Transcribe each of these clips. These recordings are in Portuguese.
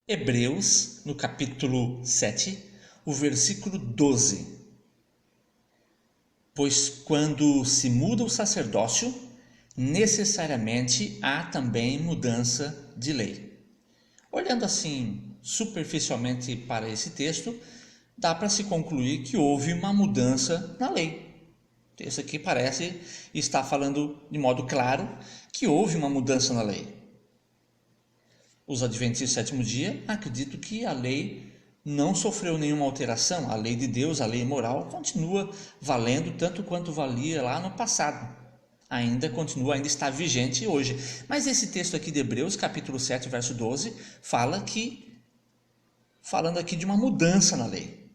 Hebreus, no capítulo 7, o versículo 12. Pois quando se muda o sacerdócio, necessariamente há também mudança de lei. Olhando assim superficialmente para esse texto, dá para se concluir que houve uma mudança na lei. O texto aqui parece estar falando de modo claro que houve uma mudança na lei. Os adventistas do sétimo dia acreditam que a lei não sofreu nenhuma alteração. A lei de Deus, a lei moral, continua valendo tanto quanto valia lá no passado. Ainda está vigente hoje. Mas esse texto aqui de Hebreus, capítulo 7, verso 12, falando aqui de uma mudança na lei.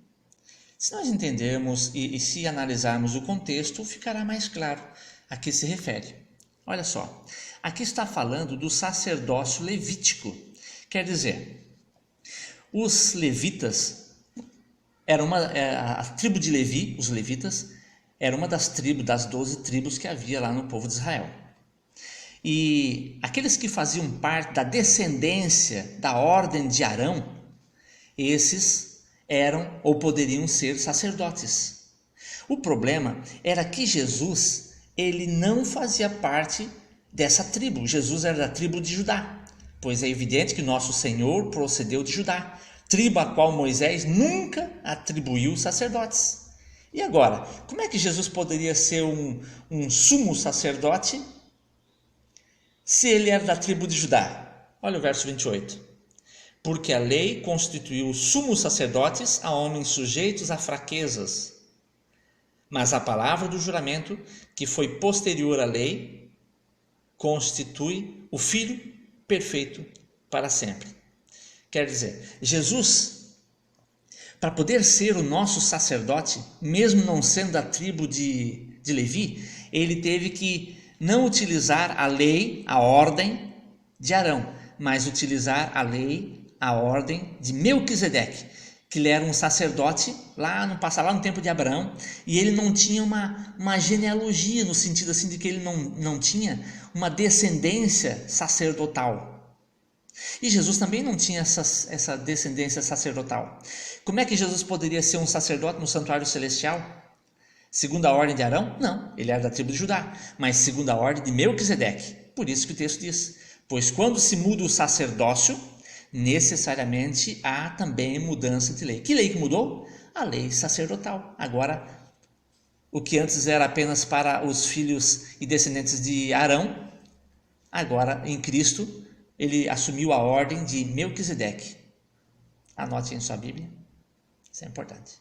Se nós entendermos e se analisarmos o contexto, ficará mais claro a que se refere. Olha só, aqui está falando do sacerdócio levítico. Quer dizer, os levitas, a tribo de Levi, os levitas, era uma das 12 tribos que havia lá no povo de Israel. E aqueles que faziam parte da descendência da ordem de Arão, esses eram ou poderiam ser sacerdotes. O problema era que Jesus, ele não fazia parte dessa tribo. Jesus era da tribo de Judá, pois é evidente que nosso Senhor procedeu de Judá, tribo a qual Moisés nunca atribuiu sacerdotes. E agora, como é que Jesus poderia ser um sumo sacerdote se ele era da tribo de Judá? Olha o verso 28. Porque a lei constituiu sumos sacerdotes a homens sujeitos a fraquezas. Mas a palavra do juramento, que foi posterior à lei, constitui o Filho perfeito para sempre. Quer dizer, Jesus, para poder ser o nosso sacerdote, mesmo não sendo da tribo de Levi, ele teve que não utilizar a lei, a ordem de Arão, mas utilizar a lei, a ordem de Melquisedeque, que ele era um sacerdote lá no passado, lá no tempo de Abraão, e ele não tinha uma genealogia, no sentido assim de que ele não tinha uma descendência sacerdotal. E Jesus também não tinha essa descendência sacerdotal. Como é que Jesus poderia ser um sacerdote no santuário celestial? Segundo a ordem de Arão? Não, ele era da tribo de Judá, mas segundo a ordem de Melquisedeque. Por isso que o texto diz, pois quando se muda o sacerdócio, necessariamente há também mudança de lei. Que lei que mudou? A lei sacerdotal. Agora, o que antes era apenas para os filhos e descendentes de Arão, agora em Cristo, ele assumiu a ordem de Melquisedeque. Anote em sua Bíblia, isso é importante.